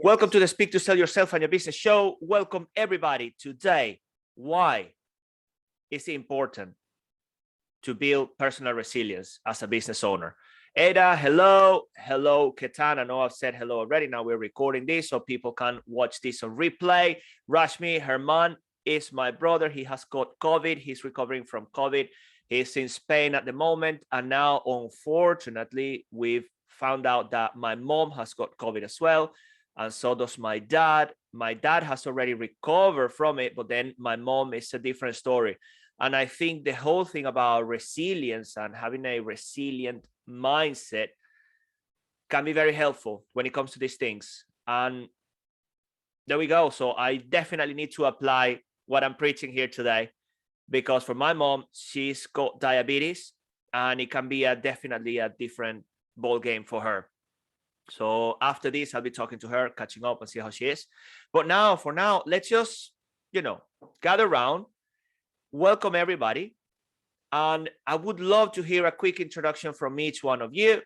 Welcome to the Speak to Sell Yourself and Your Business show. Welcome everybody. Today, why is it important to build personal resilience as a business owner? Edda, hello. Hello, Ketan. I know I've said hello already. Now we're recording this so people can watch this on replay. Rashmi, Herman is my brother. He has got COVID. He's recovering from COVID. He's in Spain at the moment. And now, unfortunately, we've found out that my mom has got COVID as well. And so does my dad. My dad has already recovered from it, but then my mom is a different story. And I think the whole thing about resilience and having a resilient mindset can be very helpful when it comes to these things. And there we go. So I definitely need to apply what I'm preaching here today, because for my mom, she's got diabetes and it can be definitely a different ball game for her. So after this, I'll be talking to her, catching up and see how she is. But now, for now, let's just, gather around, welcome everybody. And I would love to hear a quick introduction from each one of you,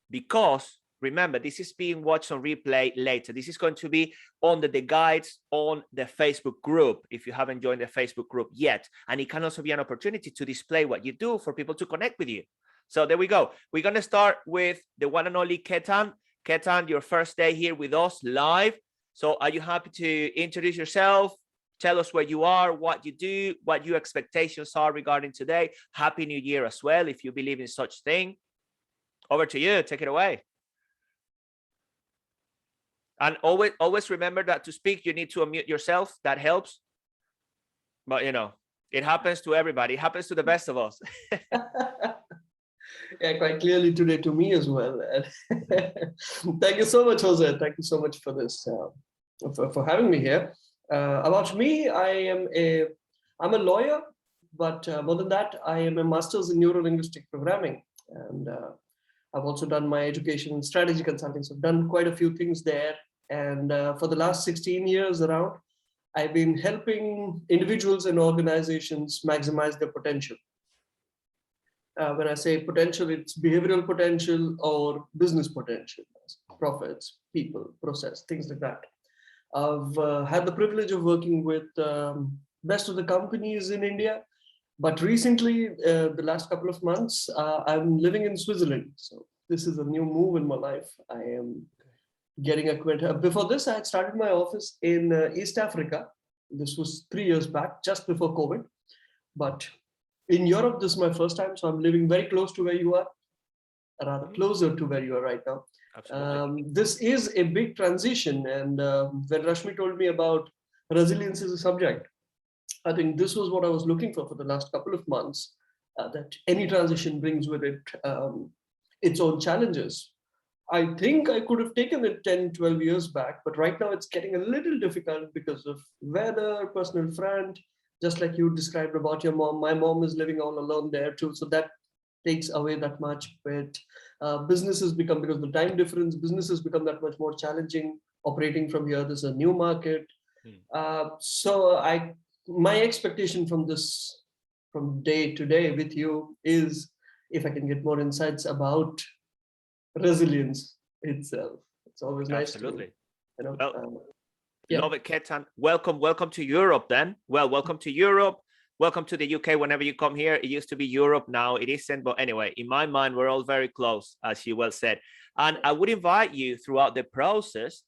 because remember, this is being watched on replay later. This is going to be under the guides on the Facebook group, if you haven't joined the Facebook group yet. And it can also be an opportunity to display what you do for people to connect with you. So there we go. We're going to start with the one and only Ketan. Ketan, your first day here with us live. So are you happy to introduce yourself? Tell us where you are, what you do, what your expectations are regarding today. Happy New Year as well, if you believe in such thing. Over to you. Take it away. And always remember that to speak, you need to unmute yourself. That helps. But, it happens to everybody. It happens to the best of us. Yeah, quite clearly today to me as well. Thank you so much, Jose. Thank you so much for this, for having me here. About me, I'm a lawyer, but more than that, I am a master's in neuro-linguistic programming, and I've also done my education in strategy consulting. So I've done quite a few things there, and for the last 16 years around, I've been helping individuals and organizations maximize their potential. When I say potential, it's behavioral potential or business potential, profits, people, process, things like that. I've had the privilege of working with best of the companies in India, but recently, the last couple of months, I'm living in Switzerland. So this is a new move in my life. I am getting acquainted. Before this, I had started my office in East Africa. This was 3 years back, just before COVID. But in Europe, this is my first time, so I'm living very close to where you are, rather closer to where you are right now. This is a big transition, and when Rashmi told me about resilience as a subject, I think this was what I was looking for the last couple of months, that any transition brings with it its own challenges. I think I could have taken it 10, 12 years back, but right now it's getting a little difficult because of weather, personal front. Just like you described about your mom, my mom is living all alone there too. So that takes away that much. But businesses become, because of the time difference, businesses become that much more challenging operating from here. There's a new market. So my expectation from this, from day to day with you, is if I can get more insights about resilience itself. It's always nice. Absolutely. Yeah. Love it, Ketan. Welcome to Europe then. Well, welcome to Europe. Welcome to the UK whenever you come here. It used to be Europe, now it isn't. But anyway, in my mind, we're all very close, as you well said. And I would invite you throughout the process,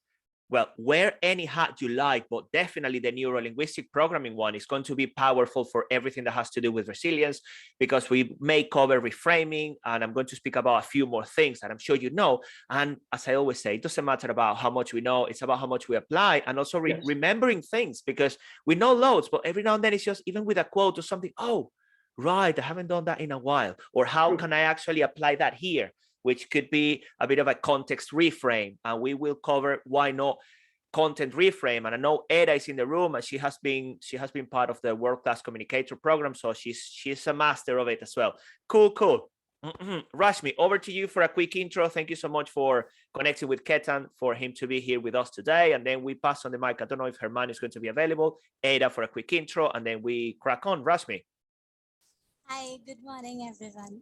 well, wear any hat you like, but definitely the neuro-linguistic programming one is going to be powerful for everything that has to do with resilience, because we may cover reframing, and I'm going to speak about a few more things that I'm sure you know. And as I always say, it doesn't matter about how much we know, it's about how much we apply, and also remembering things, because we know loads, but every now and then it's just, even with a quote or something, oh, right, I haven't done that in a while, or how can I actually apply that here? Which could be a bit of a context reframe, and we will cover why not content reframe. And I know Edda is in the room, and she has been part of the world-class communicator program, so she's a master of it as well. Cool. Rashmi, over to you for a quick intro. Thank you so much for connecting with Ketan, for him to be here with us today, and then we pass on the mic. I don't know if Herman is going to be available. Edda for a quick intro, and then we crack on. Rashmi. Hi, good morning, everyone.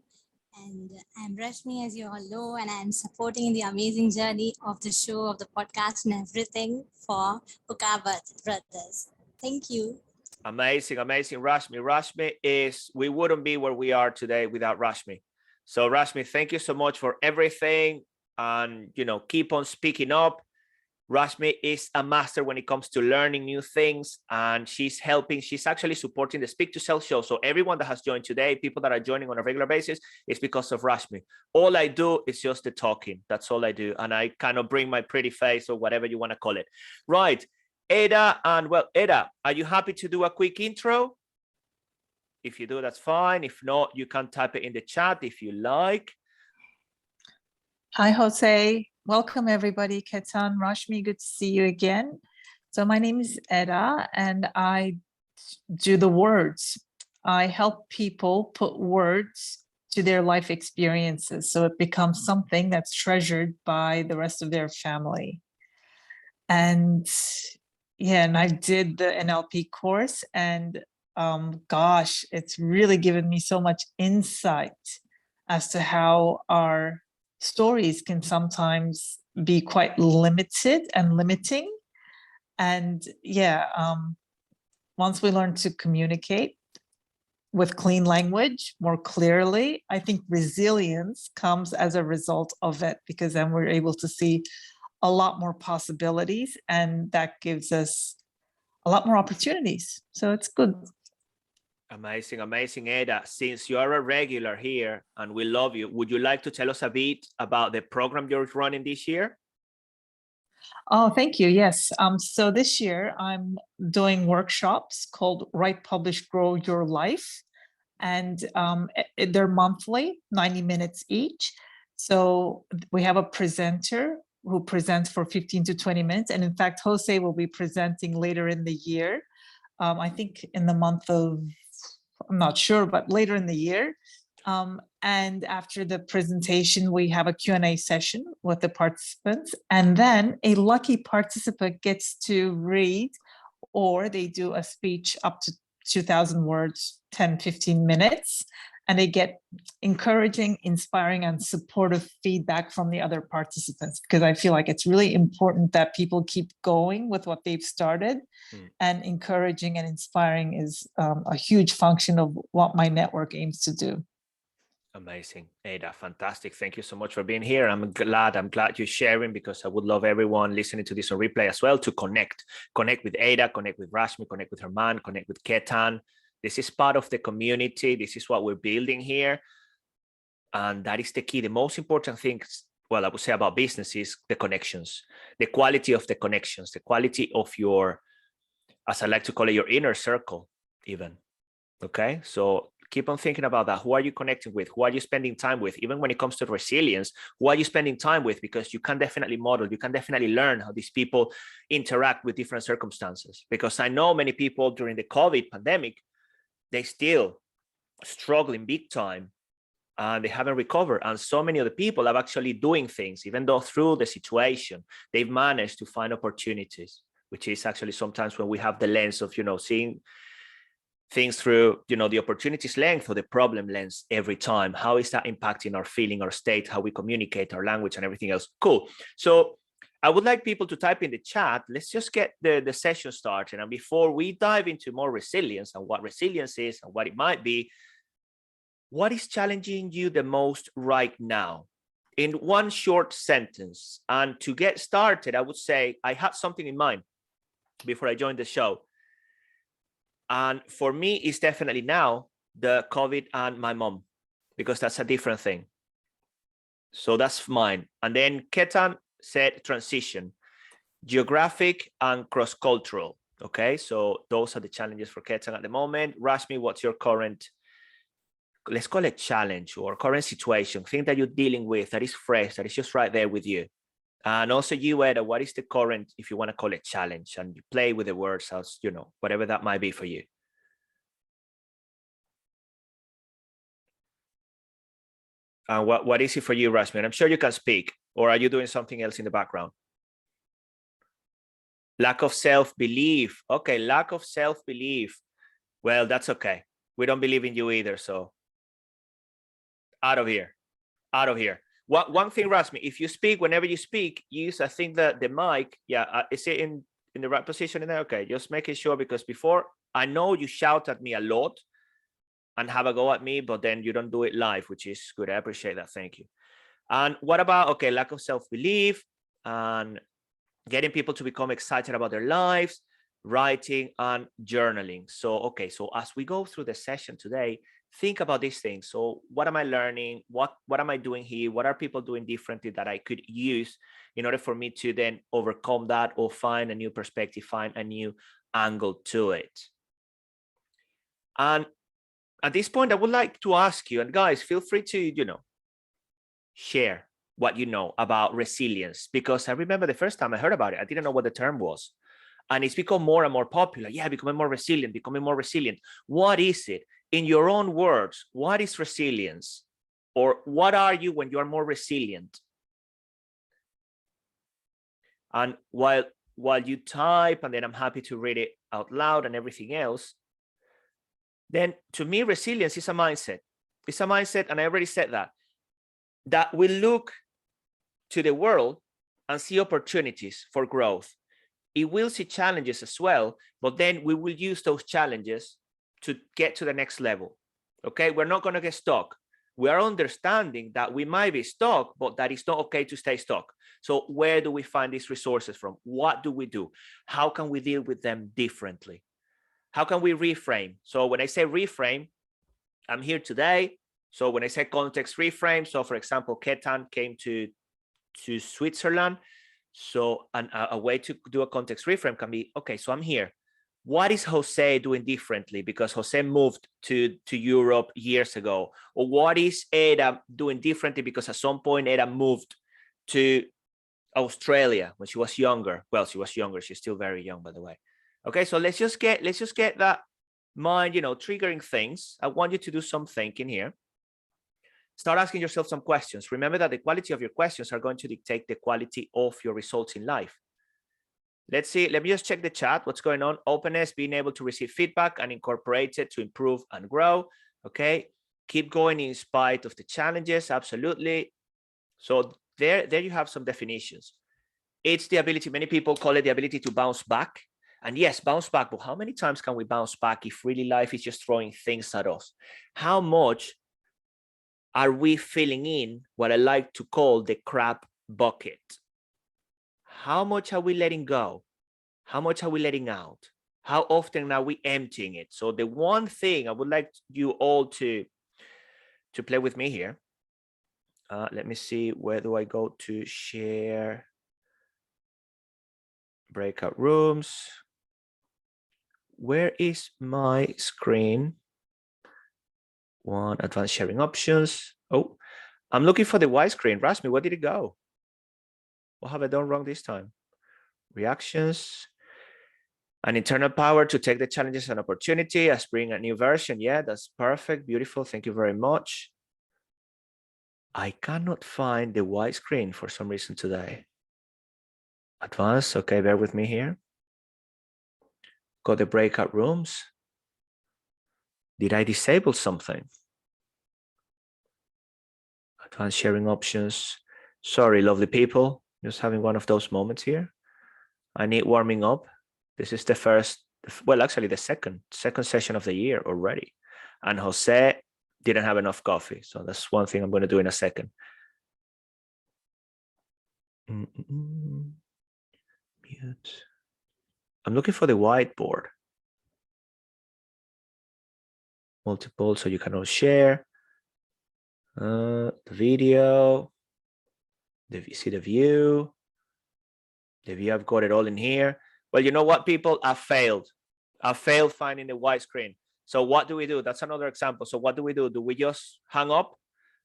And I'm Rashmi, as you all know, and I'm supporting the amazing journey of the show, of the podcast, and everything for Ucar Brothers. Thank you. Amazing, amazing, Rashmi. Rashmi is, we wouldn't be where we are today without Rashmi. So Rashmi, thank you so much for everything, and keep on speaking up. Rashmi is a master when it comes to learning new things, and she's actually supporting the Speak to Sell show. So everyone that has joined today, people that are joining on a regular basis, is because of Rashmi. All I do is just the talking. That's all I do. And I kind of bring my pretty face, or whatever you want to call it. Right. Edda, and well, Edda, are you happy to do a quick intro? If you do, that's fine. If not, you can type it in the chat if you like. Hi, Jose. Welcome, everybody. Ketan, Rashmi, good to see you again. So my name is Edda, and I do the words. I help people put words to their life experiences so it becomes something that's treasured by the rest of their family. And yeah, and I did the NLP course, and gosh, it's really given me so much insight as to how our stories can sometimes be quite limited and limiting. And yeah, once we learn to communicate with clean language more clearly, I think resilience comes as a result of it, because then we're able to see a lot more possibilities, and that gives us a lot more opportunities. So it's good. Amazing, amazing, Edda. Since you are a regular here and we love you, would you like to tell us a bit about the program you're running this year? Oh, thank you. Yes. So this year I'm doing workshops called Write, Publish, Grow Your Life. And they're monthly, 90 minutes each. So we have a presenter who presents for 15 to 20 minutes. And in fact, Jose will be presenting later in the year. I think in the month of, I'm not sure, but later in the year. And after the presentation, we have a Q&A session with the participants. And then a lucky participant gets to read, or they do a speech up to 2,000 words, 10, 15 minutes, and they get encouraging, inspiring, and supportive feedback from the other participants, because I feel like it's really important that people keep going with what they've started. And encouraging and inspiring is a huge function of what my network aims to do. Amazing, Edda, fantastic. Thank you so much for being here. I'm glad you're sharing, because I would love everyone listening to this on replay as well to connect with Edda, connect with Rashmi, connect with Herman, connect with Ketan. This is part of the community. This is what we're building here. And that is the key. The most important thing, well, I would say about business is the connections, the quality of the connections, the quality of your, as I like to call it, your inner circle even. Okay, so keep on thinking about that. Who are you connecting with? Who are you spending time with? Even when it comes to resilience, who are you spending time with? Because you can definitely model, you can definitely learn how these people interact with different circumstances. Because I know many people during the COVID pandemic, they still struggling big time, and they haven't recovered. And so many of the people are actually doing things, even though through the situation, they've managed to find opportunities, which is actually sometimes when we have the lens of, seeing things through, the opportunities lens or the problem lens every time. How is that impacting our feeling, our state, how we communicate, our language, and everything else? Cool. So I would like people to type in the chat. Let's just get the session started. And before we dive into more resilience and what resilience is and what it might be, what is challenging you the most right now? In one short sentence. And to get started, I would say I had something in mind before I joined the show. And for me, it's definitely now the COVID and my mom, because that's a different thing. So that's mine. And then Ketan said transition, geographic and cross-cultural. Okay, so those are the challenges for Ketan at the moment. Rashmi, what's your current, let's call it challenge or current situation, thing that you're dealing with that is fresh, that is just right there with you? And also you, Edda, what is the current, if you want to call it challenge, and you play with the words as, whatever that might be for you. And what is it for you, Rashmi? I'm sure you can speak, or are you doing something else in the background? Lack of self-belief. Okay, lack of self-belief. Well, that's okay. We don't believe in you either, so out of here, out of here. One thing, Rasmi, if you speak, whenever you speak, use, I think that the mic, is it in the right position in there? Okay, just making sure, because before, I know you shout at me a lot and have a go at me, but then you don't do it live, which is good. I appreciate that. Thank you. And what about, okay, lack of self-belief and getting people to become excited about their lives, writing and journaling. So, okay, so as we go through the session today, think about these things. So what am I learning? What am I doing here? What are people doing differently that I could use in order for me to then overcome that or find a new perspective, find a new angle to it? And at this point, I would like to ask you, and guys, feel free to, share what you know about resilience, because I remember the first time I heard about it, I didn't know what the term was. And it's become more and more popular. Yeah, becoming more resilient, becoming more resilient. What is it? In your own words, what is resilience? Or what are you when you are more resilient? And while you type, and then I'm happy to read it out loud and everything else, then to me, resilience is a mindset. It's a mindset, and I already said that we look to the world and see opportunities for growth. It will see challenges as well, but then we will use those challenges to get to the next level. Okay, we're not going to get stuck. We are understanding that we might be stuck, but that it's not okay to stay stuck. So where do we find these resources from? What do we do? How can we deal with them differently? How can we reframe? So when I say reframe, I'm here today. So when I say context reframe, so for example, Ketan came to Switzerland. So a way to do a context reframe can be, okay, so I'm here. What is Jose doing differently because Jose moved to Europe years ago? Or what is Edda doing differently because at some point Edda moved to Australia when she was younger? Well, she was younger. She's still very young, by the way. Okay, so let's just get that mind, triggering things. I want you to do some thinking here. Start asking yourself some questions. Remember that the quality of your questions are going to dictate the quality of your results in life. Let's see. Let me just check the chat. What's going on? Openness, being able to receive feedback and incorporate it to improve and grow. Okay. Keep going in spite of the challenges. Absolutely. So there you have some definitions. It's the ability, many people call it the ability to bounce back. And yes, bounce back. But how many times can we bounce back if really life is just throwing things at us? How much are we filling in what I like to call the crap bucket? How much are we letting go? How much are we letting out? How often are we emptying it? So the one thing I would like you all to play with me here. Let me see, where do I go to share breakout rooms? Where is my screen? One, advanced sharing options. Oh, I'm looking for the widescreen. Rasmi, where did it go? What have I done wrong this time? Reactions. An internal power to take the challenges as an opportunity, as bring a new version. Yeah, that's perfect. Beautiful. Thank you very much. I cannot find the widescreen for some reason today. Advanced. Okay, bear with me here. Got the breakout rooms. Did I disable something? Advanced sharing options. Sorry, lovely people. Just having one of those moments here. I need warming up. This is the first, well, actually the second session of the year already. And Jose didn't have enough coffee. So that's one thing I'm going to do in a second. Mute. I'm looking for the whiteboard. Multiple, so you can all share. The video. See the view. The view, I've got it all in here. Well, you know what, people? I failed finding the widescreen. So what do we do? That's another example. So what do? Do we just hang up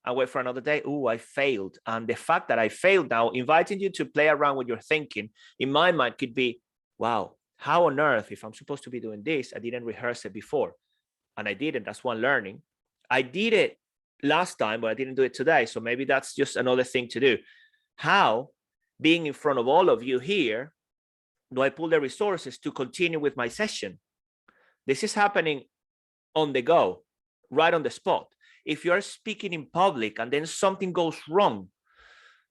and wait for another day? Oh, I failed. And the fact that I failed now, inviting you to play around with your thinking, in my mind could be, wow, how on earth, if I'm supposed to be doing this, I didn't rehearse it before. And I didn't. That's one learning. I did it last time, but I didn't do it today. So maybe that's just another thing to do. How, being in front of all of you here, do I pull the resources to continue with my session? This is happening on the go, right on the spot. if you're speaking in public and then something goes wrong,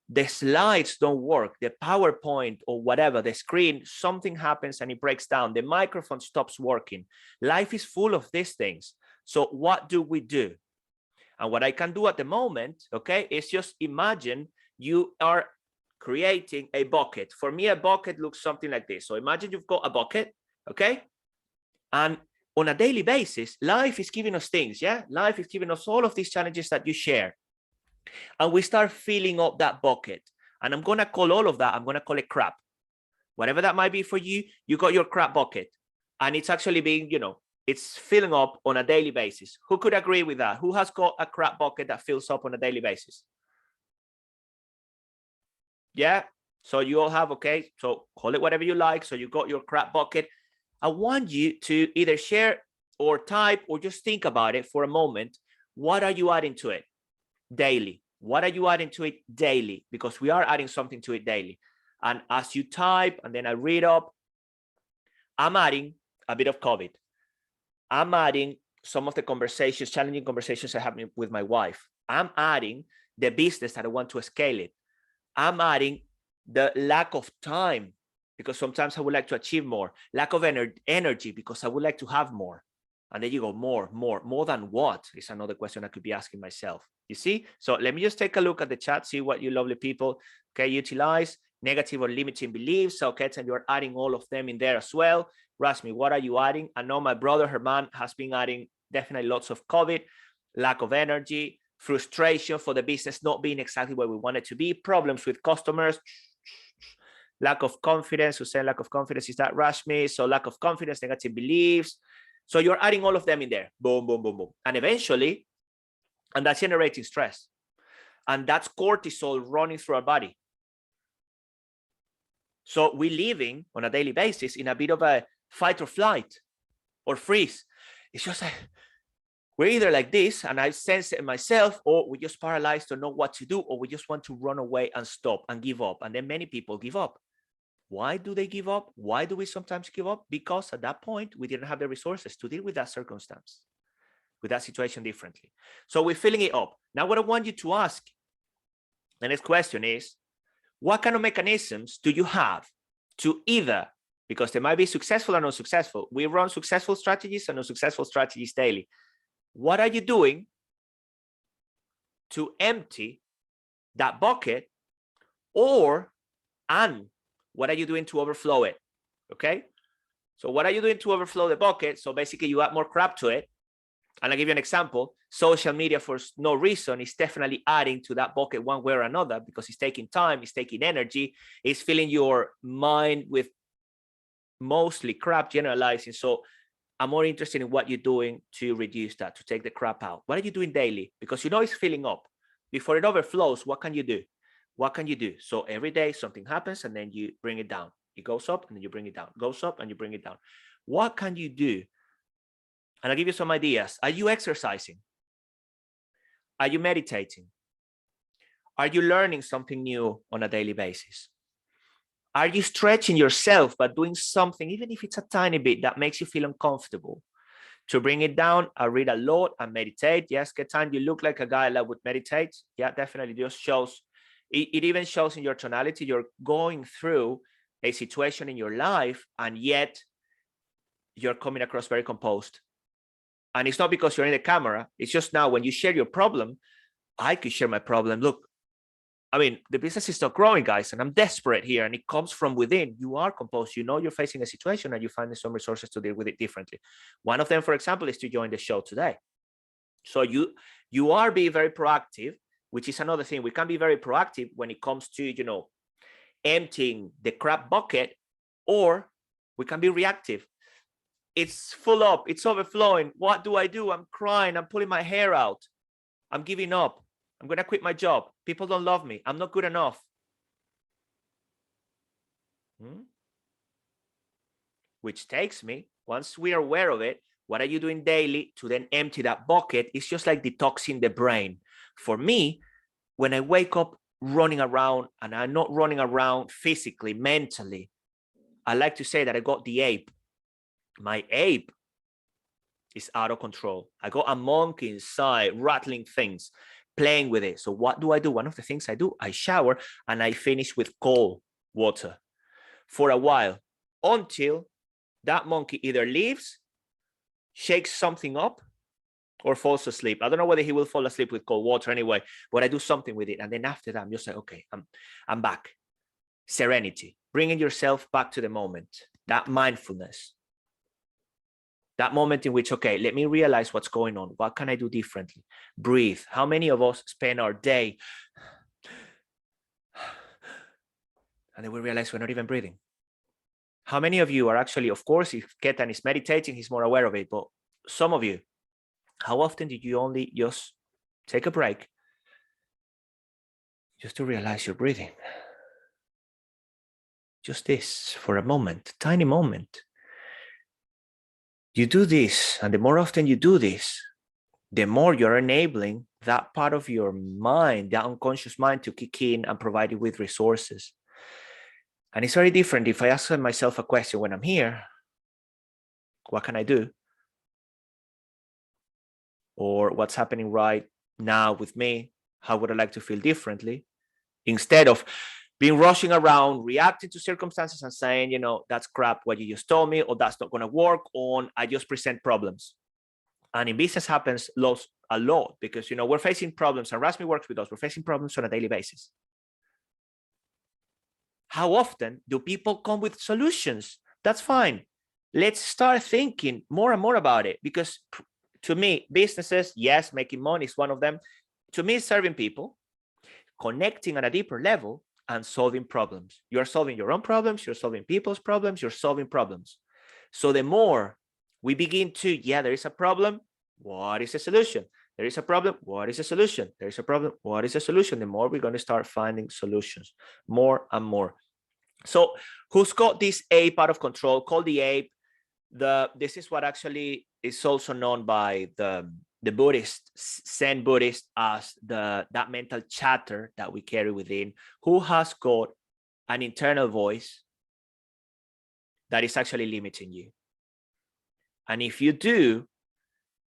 the slides don't work, the PowerPoint or whatever, the screen, something happens and it breaks down, the microphone stops working. Life is full of these things. So what do we do? And what I can do at the moment, okay, is just imagine you are creating a bucket. For me, a bucket looks something like this. So imagine you've got a bucket, okay? And on a daily basis, life is giving us things, yeah? Life is giving us all of these challenges that you share. And we start filling up that bucket. And I'm going to call all of that, I'm going to call it crap. Whatever that might be for you, you got your crap bucket. And it's actually being, you know, it's filling up on a daily basis. Who could agree with that? Who has got a crap bucket that fills up on a daily basis? Yeah. So you all have, okay, so call it whatever you like. So you got your crap bucket. I want you to either share or type or just think about it for a moment. What are you adding to it daily? What are you adding to it daily? Because we are adding something to it daily. And as you type and then I read up, I'm adding a bit of COVID. I'm adding some of the conversations, challenging conversations I have with my wife. I'm adding the business that I want to scale it. I'm adding the lack of time because sometimes I would like to achieve more. Lack of energy because I would like to have more. And then you go, more than what is another question I could be asking myself. You see? So let me just take a look at the chat, see what you lovely people, okay, utilize negative or limiting beliefs. Okay, and you're adding all of them in there as well. Rasmi, what are you adding? I know my brother Herman has been adding definitely lots of COVID, lack of energy, frustration for the business not being exactly where we want it to be, problems with customers, lack of confidence. Who said lack of confidence? Is that Rashmi? So lack of confidence, negative beliefs. So you're adding all of them in there. Boom, boom, boom, boom. And eventually, and that's generating stress. And that's cortisol running through our body. So we're living on a daily basis in a bit of a fight or flight or freeze. It's just like, we're either like this, and I sense it in myself, or we just paralyzed to know what to do, or we just want to run away and stop and give up. And then many people give up. Why do they give up? Why do we sometimes give up? Because at that point, we didn't have the resources to deal with that circumstance, with that situation differently. So we're filling it up. Now, what I want you to ask, the next question is, what kind of mechanisms do you have to either, because they might be successful or unsuccessful, we run successful strategies and unsuccessful strategies daily. What are you doing to empty that bucket, and what are you doing to overflow it? Okay. So what are you doing to overflow the bucket? So basically you add more crap to it. And I'll give you an example. Social media for no reason is definitely adding to that bucket one way or another, because it's taking time, it's taking energy, it's filling your mind with mostly crap, generalizing. So I'm more interested in what you're doing to reduce that, to take the crap out. What are you doing daily? Because you know it's filling up. Before it overflows, what can you do? What can you do? So every day something happens and then you bring it down. It goes up and then you bring it down. It goes up and you bring it down. What can you do? And I'll give you some ideas. Are you exercising? Are you meditating? Are you learning something new on a daily basis? Are you stretching yourself by doing something, even if it's a tiny bit, that makes you feel uncomfortable? To bring it down, I read a lot and meditate. Yes, Ketan, you look like a guy that would meditate. Yeah, definitely. Just shows, it even shows in your tonality, you're going through a situation in your life, and yet you're coming across very composed. And it's not because you're in the camera. It's just now when you share your problem, I could share my problem. Look, I mean, the business is not growing, guys, and I'm desperate here, and it comes from within. You are composed. You know you're facing a situation, and you're finding some resources to deal with it differently. One of them, for example, is to join the show today. So you are being very proactive, which is another thing. We can be very proactive when it comes to, you know, emptying the crap bucket, or we can be reactive. It's full up. It's overflowing. What do? I'm crying. I'm pulling my hair out. I'm giving up. I'm going to quit my job. People don't love me. I'm not good enough. Which takes me, once we are aware of it, what are you doing daily to then empty that bucket? It's just like detoxing the brain. For me, when I wake up running around, and I'm not running around physically, mentally, I like to say that I got the ape. My ape is out of control. I got a monkey inside rattling things, playing with it. So what do? One of the things I do, I shower and I finish with cold water for a while until that monkey either leaves, shakes something up, or falls asleep. I don't know whether he will fall asleep with cold water anyway, but I do something with it. And then after that, I'm just like, okay, I'm back. Serenity, bringing yourself back to the moment, that mindfulness, that moment in which, okay, let me realize what's going on. What can I do differently? Breathe. How many of us spend our day and then we realize we're not even breathing? How many of you are actually, of course, if Ketan is meditating, he's more aware of it, but some of you, how often did you only just take a break just to realize you're breathing? Just this for a moment, tiny moment. You do this, and the more often you do this, the more you're enabling that part of your mind, that unconscious mind, to kick in and provide you with resources. And it's very different if I ask myself a question when I'm here, what can I do? Or what's happening right now with me? How would I like to feel differently? Instead of being rushing around, reacting to circumstances and saying, you know, that's crap what you just told me, or that's not going to work, or I just present problems. And in business happens a lot because, you know, we're facing problems, and Rasmi works with us. We're facing problems on a daily basis. How often do people come with solutions? That's fine. Let's start thinking more and more about it, because to me, businesses, yes, making money is one of them. To me, serving people, connecting at a deeper level, and solving problems. You're solving your own problems, you're solving people's problems, you're solving problems. So the more we begin to, yeah, there is a problem, what is the solution? There is a problem, what is the solution? There is a problem, what is the solution? The more we're going to start finding solutions, more and more. So who's got this ape out of control? Called the ape. This is what actually is also known by the Buddhist, Zen Buddhist, as that mental chatter that we carry within. Who has got an internal voice that is actually limiting you? And if you do,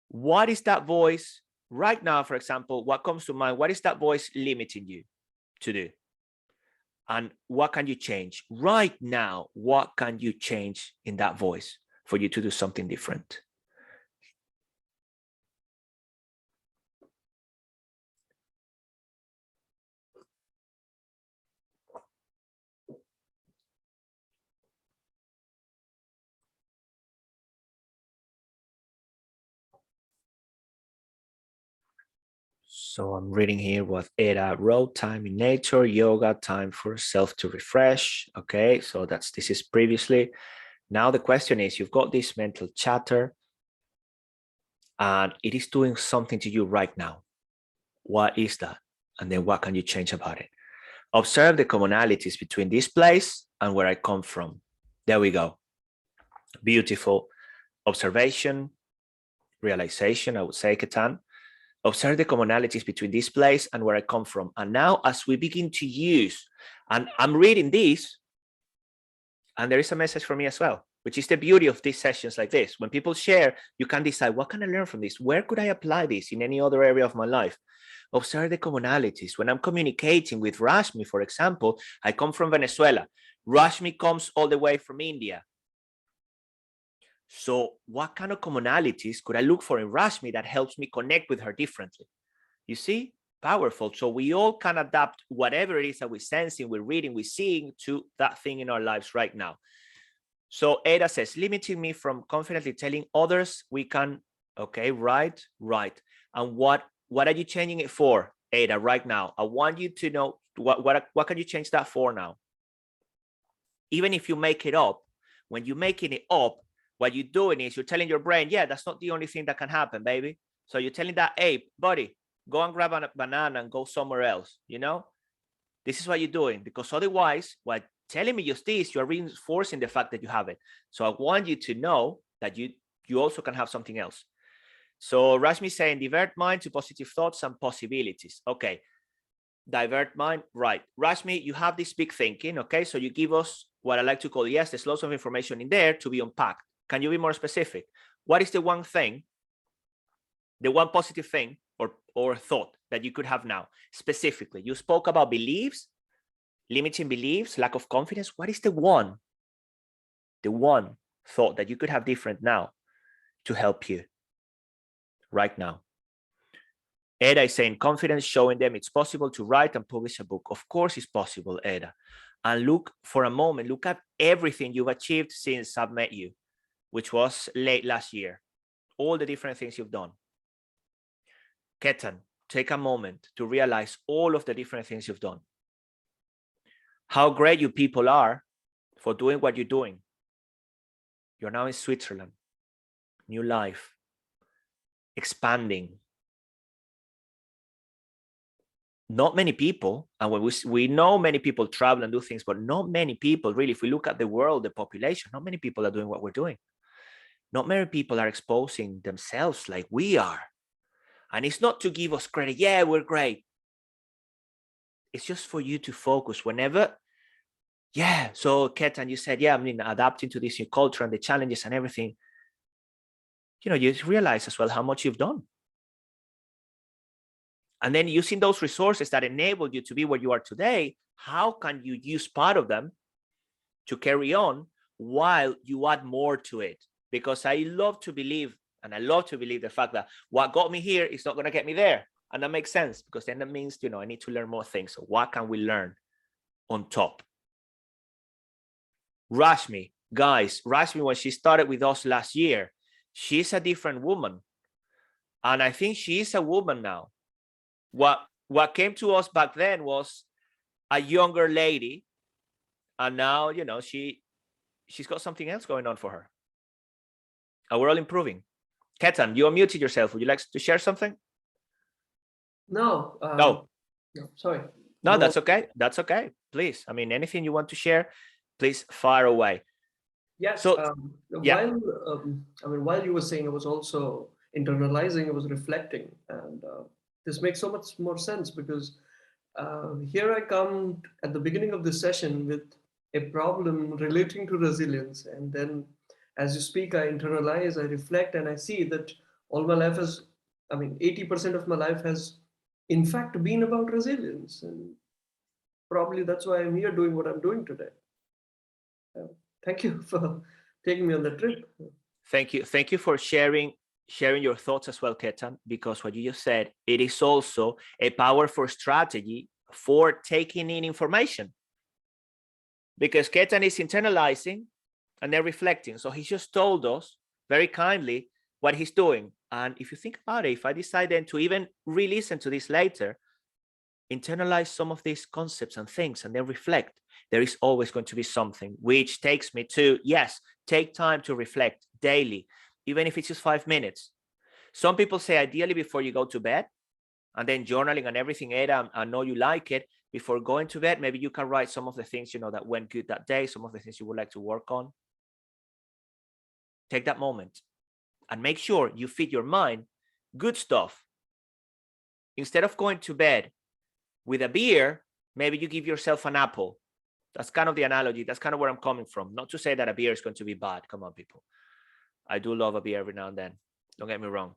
what is that voice right now? For example, what comes to mind? What is that voice limiting you to do? And what can you change right now? What can you change in that voice for you to do something different? So I'm reading here what Edda wrote: time in nature, yoga, time for self to refresh. Okay, so this is previously. Now the question is, you've got this mental chatter and it is doing something to you right now. What is that? And then what can you change about it? Observe the commonalities between this place and where I come from. There we go. Beautiful observation, realization, I would say, Ketan. Observe the commonalities between this place and where I come from. And now as we begin to use, and I'm reading this, and there is a message for me as well, which is the beauty of these sessions like this. When people share, you can decide, what can I learn from this? Where could I apply this in any other area of my life? Observe the commonalities. When I'm communicating with Rashmi, for example, I come from Venezuela. Rashmi comes all the way from India. So what kind of commonalities could I look for in Rashmi that helps me connect with her differently? You see, powerful. So we all can adapt whatever it is that we're sensing, we're reading, we're seeing to that thing in our lives right now. So Edda says, limiting me from confidently telling others we can, okay, right. And what are you changing it for, Edda, right now? I want you to know what can you change that for now? Even if you make it up, when you're making it up, what you're doing is you're telling your brain, yeah, that's not the only thing that can happen, baby. So you're telling that ape, buddy, go and grab a banana and go somewhere else. You know, this is what you're doing, because otherwise, what telling me just this, you're reinforcing the fact that you have it. So I want you to know that you also can have something else. So Rashmi saying, divert mind to positive thoughts and possibilities. Okay, divert mind, right. Rashmi, you have this big thinking, okay? So you give us what I like to call, yes, there's lots of information in there to be unpacked. Can you be more specific? What is the one thing The one positive thing or thought that you could have now, specifically. You spoke about beliefs, limiting beliefs, lack of confidence. What is the one thought that you could have different now to help you right now? Edda is saying confidence, showing them it's possible to write and publish a book. Of course it's possible, Edda. And look for a moment, look at everything you've achieved since I've met you, which was late last year. All the different things you've done. Ketan, take a moment to realize all of the different things you've done. How great you people are for doing what you're doing. You're now in Switzerland, new life, expanding. Not many people, and when we know many people travel and do things, but not many people really, if we look at the world, the population, not many people are doing what we're doing. Not many people are exposing themselves like we are. And it's not to give us credit. Yeah, we're great. It's just for you to focus whenever. Yeah. So Ketan, you said, yeah, I mean, adapting to this new culture and the challenges and everything. You know, you realize as well how much you've done. And then using those resources that enabled you to be where you are today, how can you use part of them to carry on while you add more to it? Because I love to believe, and I love to believe the fact that what got me here is not going to get me there. And that makes sense, because then that means, you know, I need to learn more things. So what can we learn on top? Rashmi, guys, Rashmi, when she started with us last year, she's a different woman. And I think she is a woman now. What came to us back then was a younger lady. And now, you know, she's got something else going on for her. And we're all improving. Ketan, you unmuted yourself. Would you like to share something? No. No, sorry. No, that's okay. That's okay. Please. I mean, anything you want to share, please fire away. Yes. So, yeah. While you were saying, I was also internalizing, I was reflecting, and this makes so much more sense, because here I come at the beginning of this session with a problem relating to resilience, and then as you speak, I internalize, I reflect, and I see that all my life has, 80% of my life has in fact been about resilience, and probably that's why I'm here doing what I'm doing today. Thank you for taking me on the trip. Thank you. Thank you for sharing your thoughts as well, Ketan, because what you just said, it is also a powerful strategy for taking in information. Because Ketan is internalizing and then reflecting. So he just told us very kindly what he's doing. And if you think about it, if I decide then to even re-listen to this later, internalize some of these concepts and things, and then reflect, there is always going to be something, which takes me to, yes, take time to reflect daily, even if it's just 5 minutes. Some people say ideally before you go to bed, and then journaling and everything. Edda, I know you like it. Before going to bed, maybe you can write some of the things, you know, that went good that day, some of the things you would like to work on. Take that moment and make sure you feed your mind good stuff. Instead of going to bed with a beer, maybe you give yourself an apple. That's kind of the analogy. That's kind of where I'm coming from. Not to say that a beer is going to be bad. Come on, people. I do love a beer every now and then. Don't get me wrong.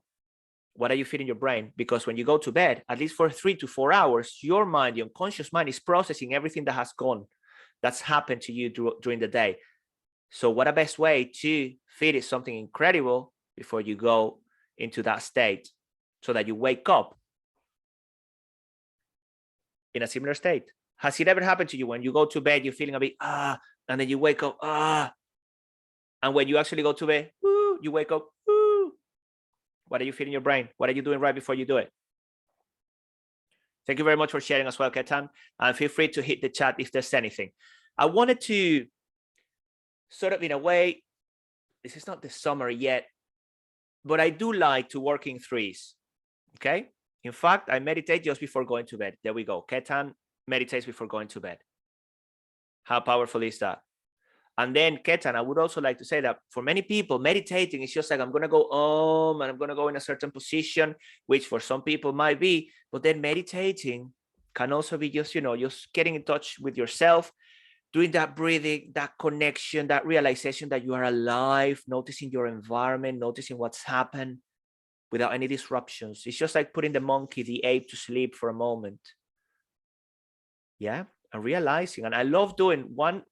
What are you feeding your brain? Because when you go to bed, at least for 3 to 4 hours, your mind, the unconscious mind, is processing everything that has gone, that's happened to you during the day. So what a best way to feed it something incredible before you go into that state, so that you wake up in a similar state. Has it ever happened to you when you go to bed, you're feeling a bit, and then you wake up, and when you actually go to bed, you wake up, What are you feeding your brain? What are you doing right before you do it? Thank you very much for sharing as well, Ketan. And feel free to hit the chat if there's anything. I wanted to sort of, in a way, this is not the summary yet, but I do like to work in threes, okay? In fact, I meditate just before going to bed. There we go. Ketan meditates before going to bed. How powerful is that? And then, Ketan, I would also like to say that for many people, meditating is just like, I'm going to go and I'm going to go in a certain position, which for some people might be, but then meditating can also be just, you know, just getting in touch with yourself, doing that breathing, that connection, that realization that you are alive, noticing your environment, noticing what's happened, without any disruptions. It's just like putting the monkey, the ape, to sleep for a moment. Yeah, and realizing. And I love doing one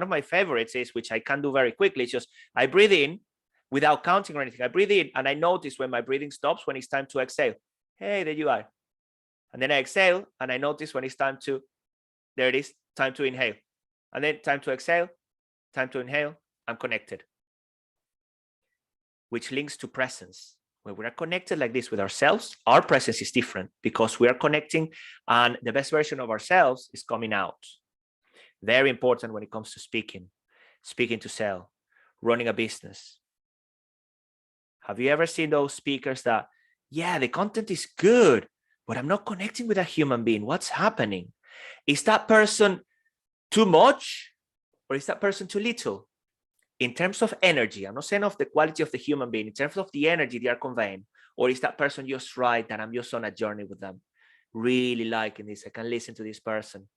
of my favorites is, which I can do very quickly. It's just I breathe in without counting or anything. I breathe in and I notice when my breathing stops, when it's time to exhale. Hey, there you are. And then I exhale and I notice when it's time to, there it is, time to inhale. And then time to exhale, time to inhale. I'm connected. Which links to presence. When we are connected like this with ourselves, our presence is different because we are connecting and the best version of ourselves is coming out. Very important when it comes to speaking to sell, running a business. Have you ever seen those speakers that, yeah, the content is good, but I'm not connecting with a human being? What's happening? Is that person too much or is that person too little? In terms of energy, I'm not saying of the quality of the human being, in terms of the energy they are conveying, or is that person just right that I'm just on a journey with them? Really liking this. I can listen to this person.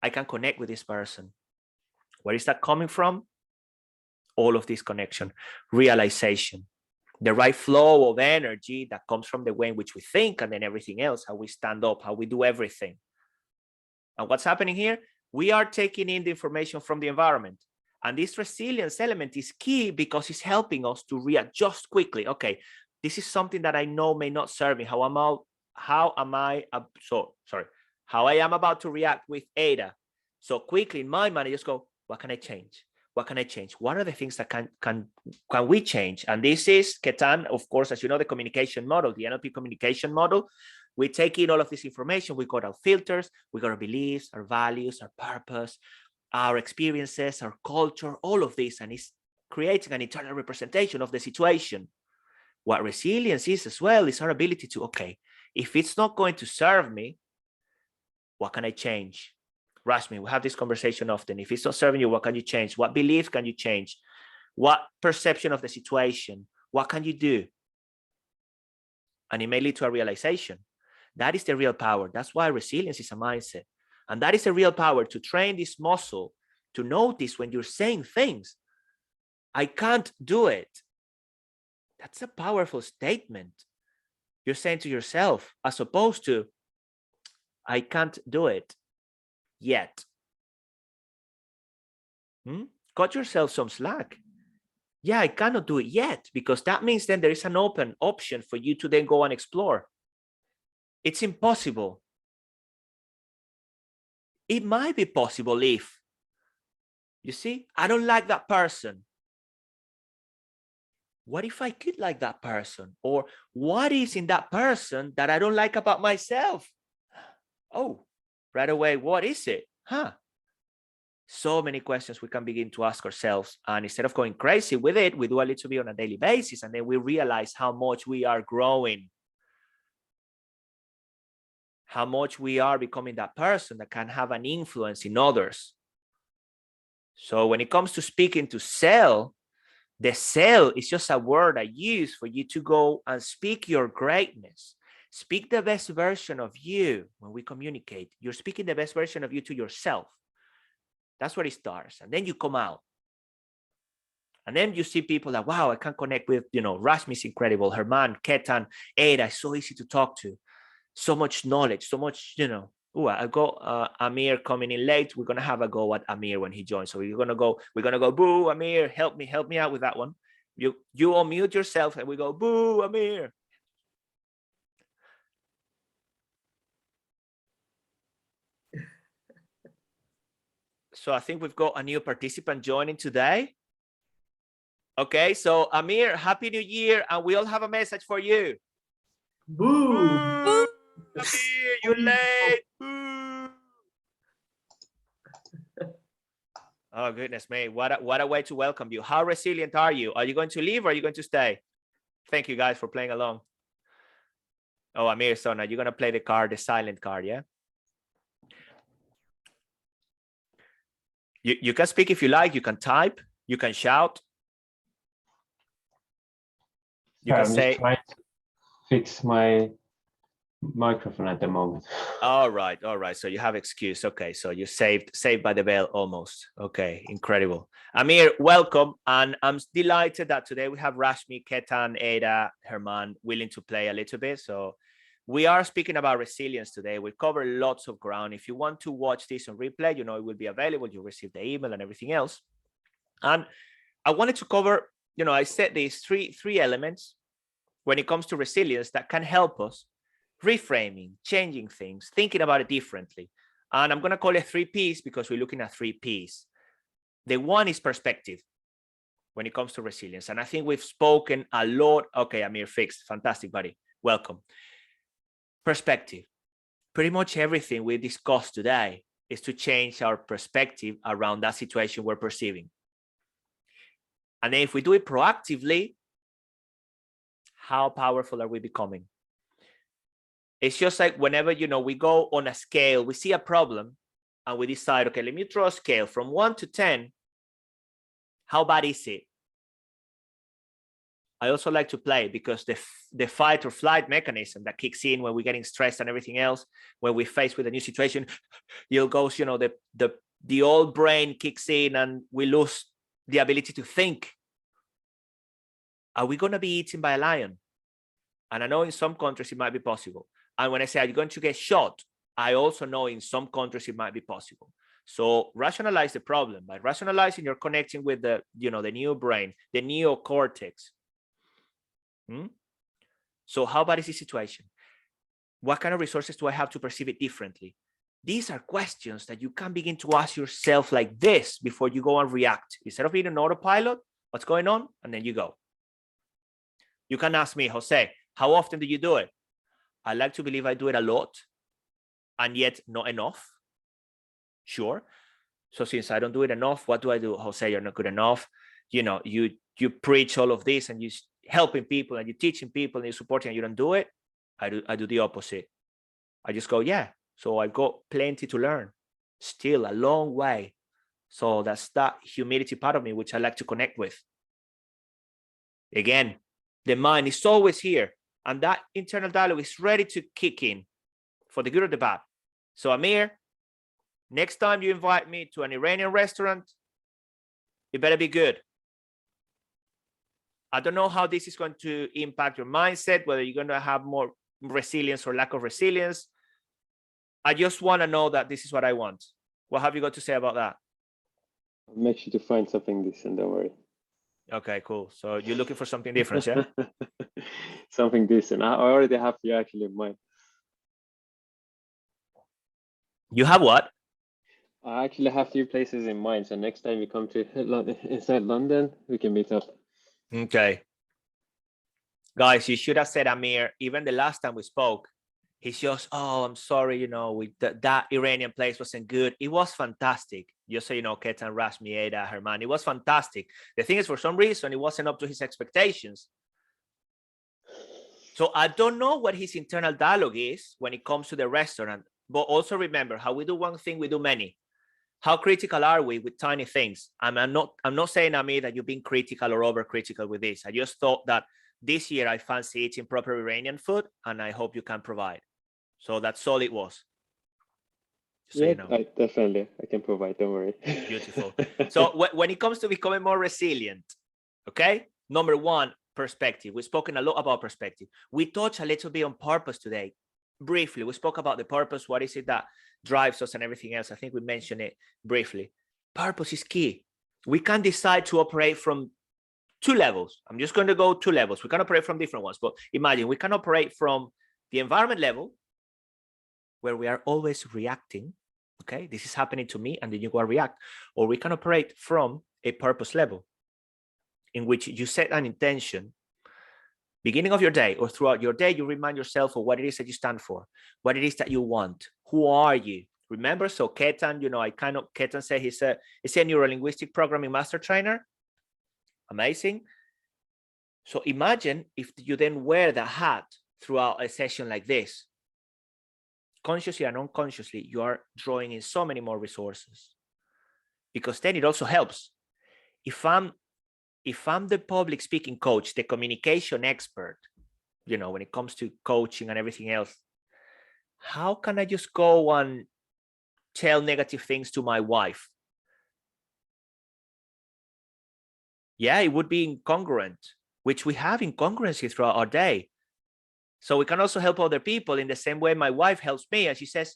I can connect with this person. Where is that coming from? All of this connection, realization, the right flow of energy that comes from the way in which we think, and then everything else, how we stand up, how we do everything. And what's happening here? We are taking in the information from the environment. And this resilience element is key because it's helping us to readjust quickly. Okay, this is something that I know may not serve me. How I am about to react with Edda. So quickly in my mind, I just go, what can I change? What can I change? What are the things that can we change? And this is Ketan, of course, as you know, the communication model, the NLP communication model. We take in all of this information. We got our filters, we got our beliefs, our values, our purpose, our experiences, our culture, all of this, and it's creating an internal representation of the situation. What resilience is as well is our ability to, okay, if it's not going to serve me, what can I change? Rashmi, we have this conversation often. If it's not serving you, what can you change? What belief can you change? What perception of the situation? What can you do? And it may lead to a realization. That is the real power. That's why resilience is a mindset. And that is a real power, to train this muscle, to notice when you're saying things, I can't do it. That's a powerful statement. You're saying to yourself, as opposed to, I can't do it yet. Cut yourself some slack. Yeah, I cannot do it yet, because that means then there is an open option for you to then go and explore. It's impossible. It might be possible if, you see, I don't like that person. What if I could like that person? Or what is in that person that I don't like about myself? Oh, right away, what is it? So many questions we can begin to ask ourselves. And instead of going crazy with it, we do a little bit on a daily basis. And then we realize how much we are growing, how much we are becoming that person that can have an influence in others. So when it comes to speaking to sell, the sell is just a word I use for you to go and speak your greatness. Speak the best version of you. When we communicate, you're speaking the best version of you to yourself. That's where it starts. And then you come out. And then you see people that, wow, I can connect with, Rashmi's incredible. Herman, Ketan, Edda is so easy to talk to. So much knowledge, so much, I go, Amir coming in late. We're going to have a go at Amir when he joins. So we're going to go, boo, Amir, help me out with that one. You unmute yourself and we go, boo, Amir. So I think we've got a new participant joining today. Okay, so Amir, Happy New Year, and we all have a message for you. Boo! Boo! Amir, you're late. Boo! Oh goodness me! What a way to welcome you. How resilient are you? Are you going to leave or are you going to stay? Thank you guys for playing along. Oh, Amir, so now you're gonna play the card, the silent card, yeah? You can speak if you like. You can type. You can shout. You can I'm say. just trying to fix my microphone at the moment. All right. So you have excuse. Okay, so you saved by the bell almost. Okay, incredible. Amir, welcome, and I'm delighted that today we have Rashmi, Ketan, Edda, Herman willing to play a little bit. So we are speaking about resilience today. We cover lots of ground. If you want to watch this on replay, you know it will be available. You receive the email and everything else. And I wanted to cover, you know, I said these three elements when it comes to resilience that can help us reframing, changing things, thinking about it differently. And I'm going to call it 3 Ps because we're looking at 3 Ps. The one is perspective when it comes to resilience. And I think we've spoken a lot. Okay, Amir, fixed. Fantastic, buddy. Welcome. Perspective. Pretty much everything we discussed today is to change our perspective around that situation we're perceiving. And then if we do it proactively, how powerful are we becoming? It's just like whenever, you know, we go on a scale, we see a problem and we decide, okay, let me draw a scale from 1 to 10. How bad is it? I also like to play because the fight or flight mechanism that kicks in when we're getting stressed and everything else, when we're faced with a new situation, you'll go, you know, the old brain kicks in and we lose the ability to think. Are we going to be eaten by a lion? And I know in some countries it might be possible. And when I say, are you going to get shot? I also know in some countries it might be possible. So rationalize the problem. By rationalizing, you're connecting with the, you know, the new brain, the neocortex. So how bad is the situation? What kind of resources do I have to perceive it differently? These are questions that you can begin to ask yourself like this before you go and react. Instead of being an autopilot, what's going on? And then you go. You can ask me, Jose, how often do you do it? I like to believe I do it a lot, and yet not enough. Sure. So since I don't do it enough, what do I do? Jose, you're not good enough. You know, you preach all of this and you're helping people and you're teaching people and you're supporting and you don't do it. I do the opposite. I just go, yeah. So I've got plenty to learn. Still a long way. So that's that humility part of me, which I like to connect with. Again, the mind is always here. And that internal dialogue is ready to kick in for the good or the bad. So Amir, next time you invite me to an Iranian restaurant, it better be good. I don't know how this is going to impact your mindset, whether you're going to have more resilience or lack of resilience. I just want to know that this is what I want. What have you got to say about that? I'll make sure to find something decent, don't worry. Okay, cool. So you're looking for something different, yeah? Something decent. I already have you actually in mind. You have what? I actually have a few places in mind. So next time you come to inside London, we can meet up. Okay. Guys, you should have said Amir, even the last time we spoke, he's just, oh, I'm sorry, you know, that Iranian place wasn't good. It was fantastic. Just so you know, Ketan, Rashmi, Edda, Herman, it was fantastic. The thing is, for some reason, it wasn't up to his expectations. So I don't know what his internal dialogue is when it comes to the restaurant, but also remember how we do one thing, we do many. How critical are we with tiny things? I'm not saying, Amir, that you've been critical or overcritical with this. I just thought that this year I fancy eating proper Iranian food, and I hope you can provide. So that's all it was. So, yeah, you know. I can provide, don't worry. Beautiful. So when it comes to becoming more resilient, okay, number one, perspective. We've spoken a lot about perspective. We touched a little bit on purpose today. Briefly, we spoke about the purpose. What is it that drives us and everything else? I think we mentioned it briefly. Purpose is key. We can decide to operate from 2 levels. I'm just going to go 2 levels. We can operate from different ones, but imagine we can operate from the environment level, where we are always reacting. Okay, this is happening to me, and then you go and react. Or we can operate from a purpose level, in which you set an intention, beginning of your day or throughout your day, you remind yourself of what it is that you stand for, what it is that you want. Who are you? Remember, so Ketan, you know, Ketan said he's a neuro-linguistic programming master trainer. Amazing. So imagine if you then wear the hat throughout a session like this. Consciously and unconsciously, you are drawing in so many more resources, because then it also helps. If I'm the public speaking coach, the communication expert, you know, when it comes to coaching and everything else, how can I just go and tell negative things to my wife? Yeah, it would be incongruent, which we have incongruency throughout our day. So we can also help other people in the same way my wife helps me, and she says,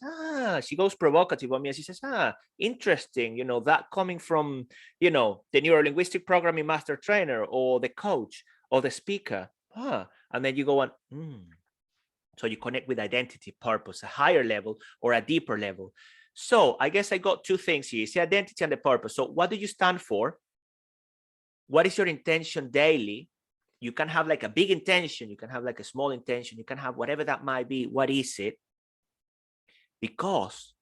she goes provocative on me, and she says, interesting, you know, that coming from, you know, the neuro-linguistic programming master trainer or the coach or the speaker. And then you go on, so you connect with identity, purpose, a higher level or a deeper level. So I guess I got two things here. It's the identity and the purpose. So what do you stand for? What is your intention daily? You can have like a big intention, you can have like a small intention, you can have whatever that might be. What is it? Because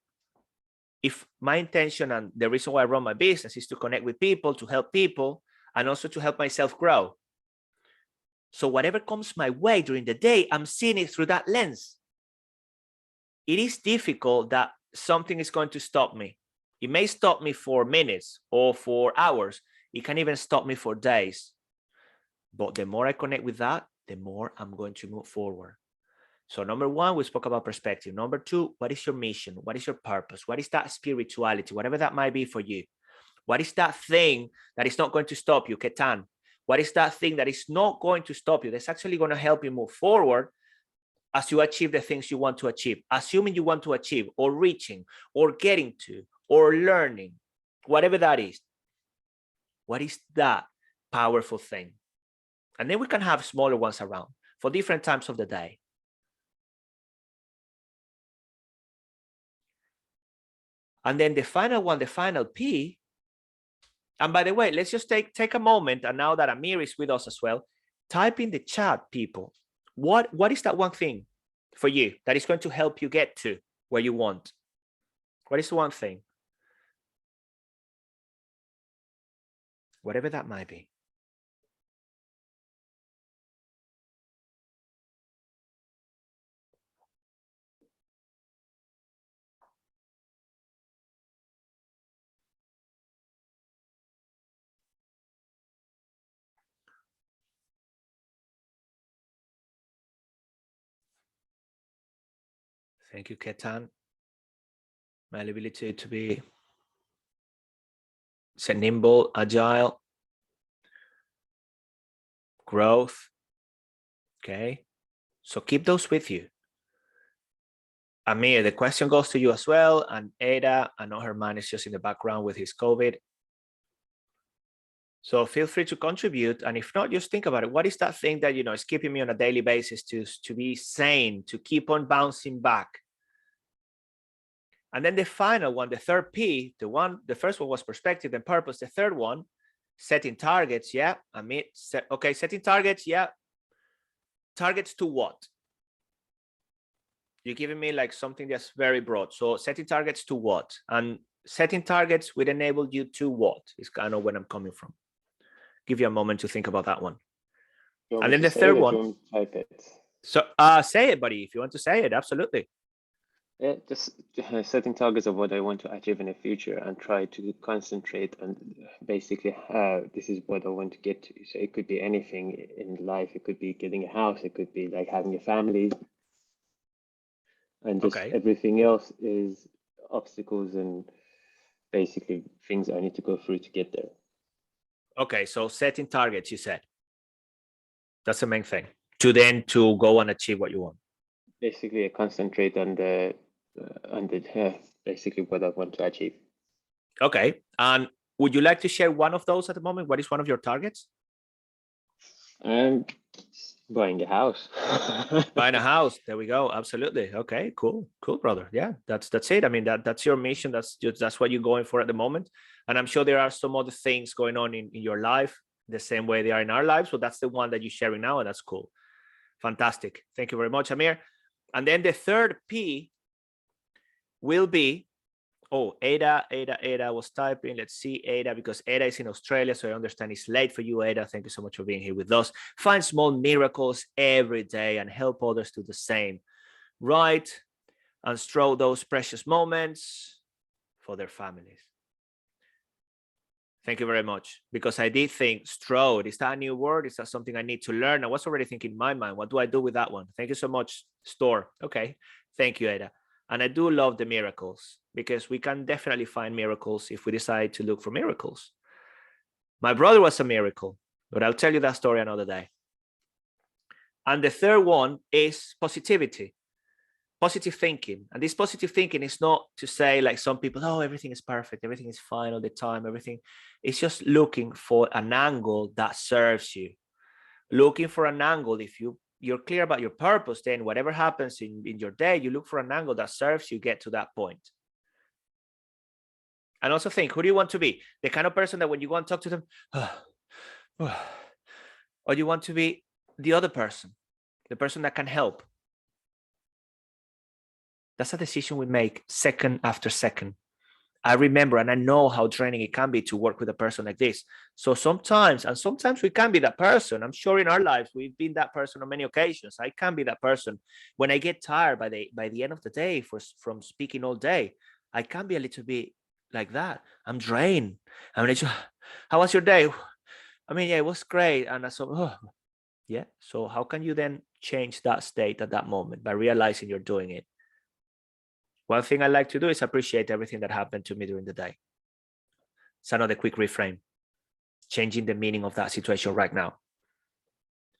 if my intention and the reason why I run my business is to connect with people, to help people, and also to help myself grow. So whatever comes my way during the day, I'm seeing it through that lens. It is difficult that something is going to stop me. It may stop me for minutes or for hours. It can even stop me for days. But the more I connect with that, the more I'm going to move forward. So number one, we spoke about perspective. Number two, what is your mission? What is your purpose? What is that spirituality? Whatever that might be for you. What is that thing that is not going to stop you, Ketan? What is that thing that is not going to stop you? That's actually going to help you move forward as you achieve the things you want to achieve, assuming you want to achieve or reaching or getting to or learning, whatever that is. What is that powerful thing? And then we can have smaller ones around for different times of the day. And then the final one, the final P. And by the way, let's just take a moment. And now that Amir is with us as well, type in the chat, people. What is that one thing for you that is going to help you get to where you want? What is the one thing? Whatever that might be. Thank you, Ketan. My ability to be nimble, agile, growth. Okay. So keep those with you. Amir, the question goes to you as well. And Edda, I know her man is just in the background with his COVID. So feel free to contribute. And if not, just think about it. What is that thing that, you know, is keeping me on a daily basis to be sane, to keep on bouncing back? And then the final one, the third P, the first one was perspective and purpose. The third one, setting targets. Yeah. Amir, okay, setting targets. Yeah. Targets to what? You're giving me like something that's very broad. So setting targets to what? And setting targets would enable you to what? Is kind of where I'm coming from. Give you a moment to think about that one. And then the third one. Type it. So say it, buddy, if you want to say it, absolutely. Yeah, just setting targets of what I want to achieve in the future and try to concentrate on basically this is what I want to get to. So it could be anything in life. It could be getting a house. It could be like having a family. And just everything else is obstacles and basically things I need to go through to get there. Okay, so setting targets, you said. That's the main thing. To then to go and achieve what you want. Basically, I concentrate on the basically what I want to achieve. Okay, and would you like to share one of those at the moment? What is one of your targets? Buying a house. Buying a house. There we go. Absolutely. Okay. Cool. Cool, brother. Yeah, that's it. I mean, that's your mission. That's what you're going for at the moment. And I'm sure there are some other things going on in your life the same way they are in our lives. So that's the one that you're sharing now, and that's cool. Fantastic. Thank you very much, Amir. And then the third P will be, Edda was typing. Let's see, Edda, because Edda is in Australia, so I understand it's late for you, Edda. Thank you so much for being here with us. Find small miracles every day and help others do the same. Write and stroll those precious moments for their families. Thank you very much, because I did think strode. Is that a new word? Is that something I need to learn? I was already thinking in my mind, what do I do with that one? Thank you so much, Store. Okay. Thank you, Edda. And I do love the miracles, because we can definitely find miracles if we decide to look for miracles. My brother was a miracle, but I'll tell you that story another day. And the third one is positivity, positive thinking. And this positive thinking is not to say, like some people, oh, everything is perfect, everything is fine all the time, everything. It's just looking for an angle that serves you. Looking for an angle. If you're clear about your purpose, then whatever happens in your day, you look for an angle that serves you get to that point. And also think, who do you want to be? The kind of person that when you go and talk to them, or you want to be the other person, the person that can help. That's a decision we make second after second. I remember, and I know how draining it can be to work with a person like this. So sometimes we can be that person. I'm sure in our lives, we've been that person on many occasions. I can be that person. When I get tired by the end of the day from speaking all day, I can be a little bit like that. I'm drained. I mean, how was your day? I mean, yeah, it was great. And I saw, yeah. So how can you then change that state at that moment? By realizing you're doing it. One thing I like to do is appreciate everything that happened to me during the day. It's another quick reframe, changing the meaning of that situation right now.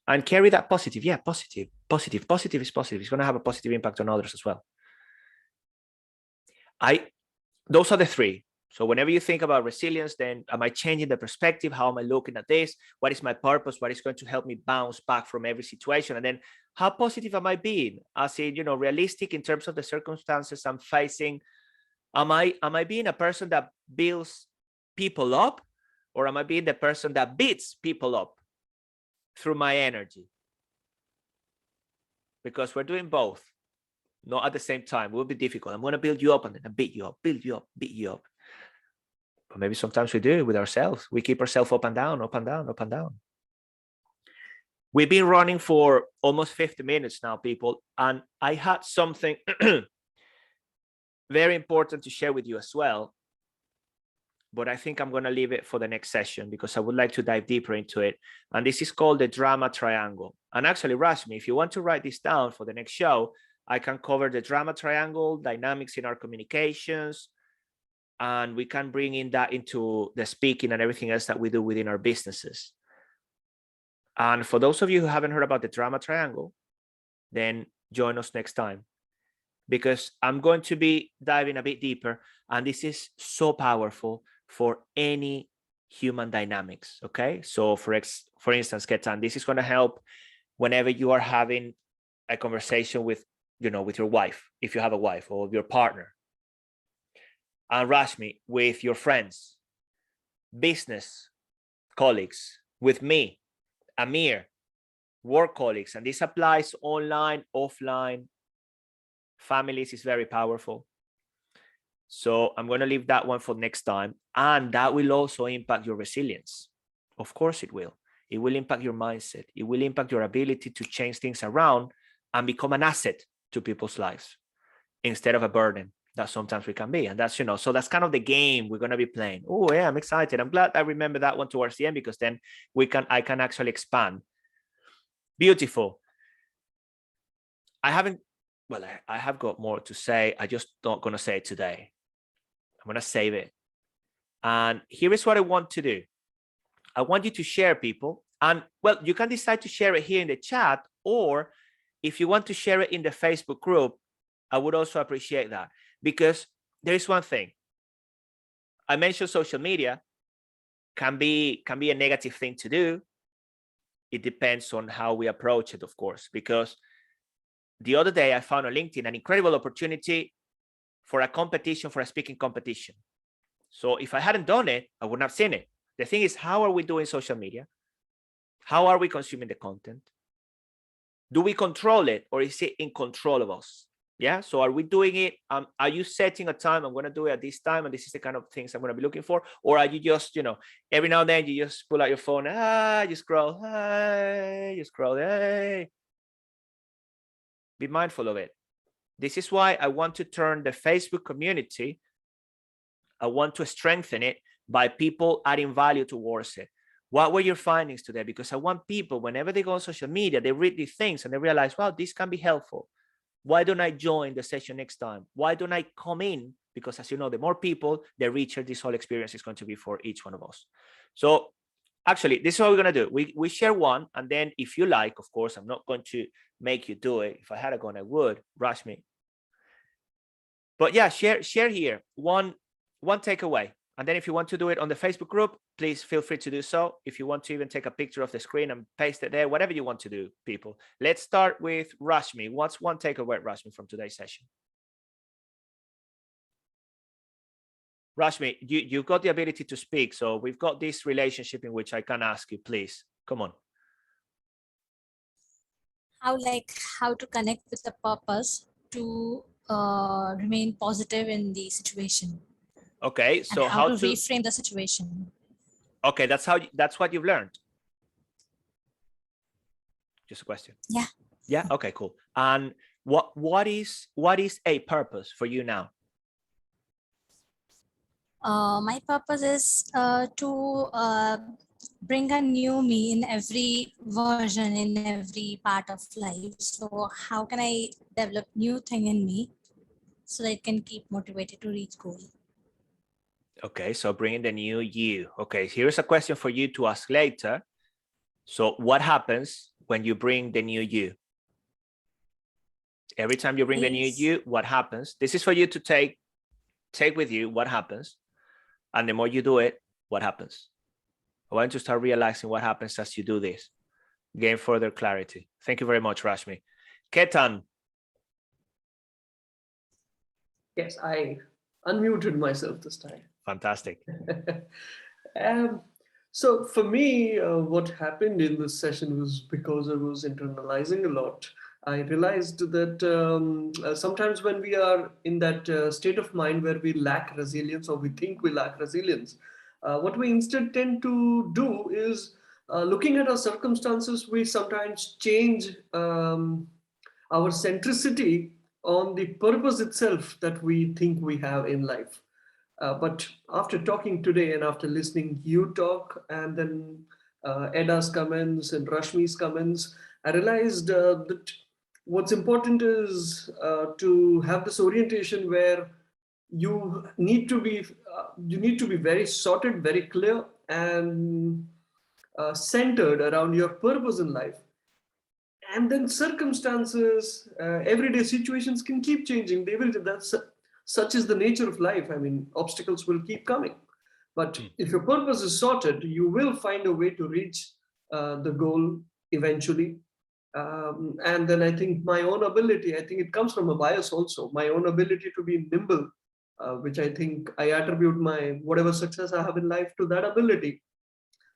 And carry that positive. Yeah, positive is positive. It's going to have a positive impact on others as well. Those are the three. So whenever you think about resilience, then am I changing the perspective? How am I looking at this? What is my purpose? What is going to help me bounce back from every situation? And then how positive am I being? As in, realistic in terms of the circumstances I'm facing. Am I being a person that builds people up, or am I being the person that beats people up through my energy? Because we're doing both, not at the same time. It will be difficult. I'm going to build you up and then I beat you up, build you up, beat you up. But maybe sometimes we do it with ourselves. We keep ourselves up and down, up and down, up and down. We've been running for almost 50 minutes now, people. And I had something very important to share with you as well. But I think I'm going to leave it for the next session because I would like to dive deeper into it. And this is called the drama triangle. And actually, Rashmi, if you want to write this down for the next show, I can cover the drama triangle, dynamics in our communications, and we can bring in that into the speaking and everything else that we do within our businesses. And for those of you who haven't heard about the drama triangle, then join us next time, because I'm going to be diving a bit deeper. And this is so powerful for any human dynamics. Okay. So for instance, Ketan, this is going to help whenever you are having a conversation with your wife, if you have a wife, or your partner. And Rashmi, with your friends, business colleagues, with me, Amir, work colleagues. And this applies online, offline, families is very powerful. So I'm going to leave that one for next time. And that will also impact your resilience. Of course it will. It will impact your mindset. It will impact your ability to change things around and become an asset to people's lives instead of a burden that sometimes we can be. And that's, so that's kind of the game we're going to be playing. Oh yeah, I'm excited. I'm glad I remember that one towards the end, because then I can actually expand. Beautiful. I have got more to say. I just not going to say it today. I'm going to save it. And here is what I want to do. I want you to share, people. And well, you can decide to share it here in the chat, or if you want to share it in the Facebook group, I would also appreciate that. Because there is one thing. I mentioned social media can be a negative thing to do. It depends on how we approach it, of course, because the other day I found on LinkedIn an incredible opportunity for a competition, for a speaking competition. So if I hadn't done it, I wouldn't have seen it. The thing is, how are we doing social media? How are we consuming the content? Do we control it, or is it in control of us? Yeah. So are we doing it? Are you setting a time? I'm going to do it at this time, and this is the kind of things I'm going to be looking for. Or are you just, every now and then you just pull out your phone, you scroll, you scroll, Be mindful of it. This is why I want to turn the Facebook community, I want to strengthen it by people adding value towards it. What were your findings today? Because I want people, whenever they go on social media, they read these things and they realize, wow, this can be helpful. Why don't I join the session next time? Why don't I come in? Because as you know, the more people, the richer this whole experience is going to be for each one of us. So actually, this is what we're going to do. We share one, and then if you like, of course, I'm not going to make you do it. If I had a gun, I would. Rush me. But yeah, share here one takeaway. And then if you want to do it on the Facebook group, please feel free to do so. If you want to even take a picture of the screen and paste it there, whatever you want to do, people. Let's start with Rashmi. What's one takeaway, Rashmi, from today's session? Rashmi, you've got the ability to speak. So we've got this relationship in which I can ask you, please. Come on. How to connect with the purpose to remain positive in the situation. Okay, so and how to reframe the situation. Okay, that's what you've learned. Just a question. Yeah. Yeah. Okay. Cool. And what is a purpose for you now? My purpose is to bring a new me in every version, in every part of life. So how can I develop new thing in me so that it can keep motivated to reach goal? Okay, so bringing the new you. Okay, here's a question for you to ask later. So what happens when you bring the new you? Every time you bring the new you, what happens? This is for you to take with you what happens. And the more you do it, what happens? I want you to start realizing what happens as you do this. Gain further clarity. Thank you very much, Rashmi. Ketan. Yes, I unmuted myself this time. Fantastic. So for me, what happened in this session was because I was internalizing a lot. I realized that sometimes when we are in that state of mind where we lack resilience, or we think we lack resilience, what we instead tend to do is looking at our circumstances, we sometimes change our centricity on the purpose itself that we think we have in life. But after talking today and after listening you talk, and then Edda's comments and Rashmi's comments, I realized that what's important is to have this orientation where you need to be very sorted, very clear, and centered around your purpose in life. And then circumstances, everyday situations can keep changing. They will. Such is the nature of life. I mean, obstacles will keep coming. But if your purpose is sorted, you will find a way to reach the goal eventually. And then I think my own ability, I think it comes from a bias also, my own ability to be nimble, which I think I attribute my whatever success I have in life to that ability.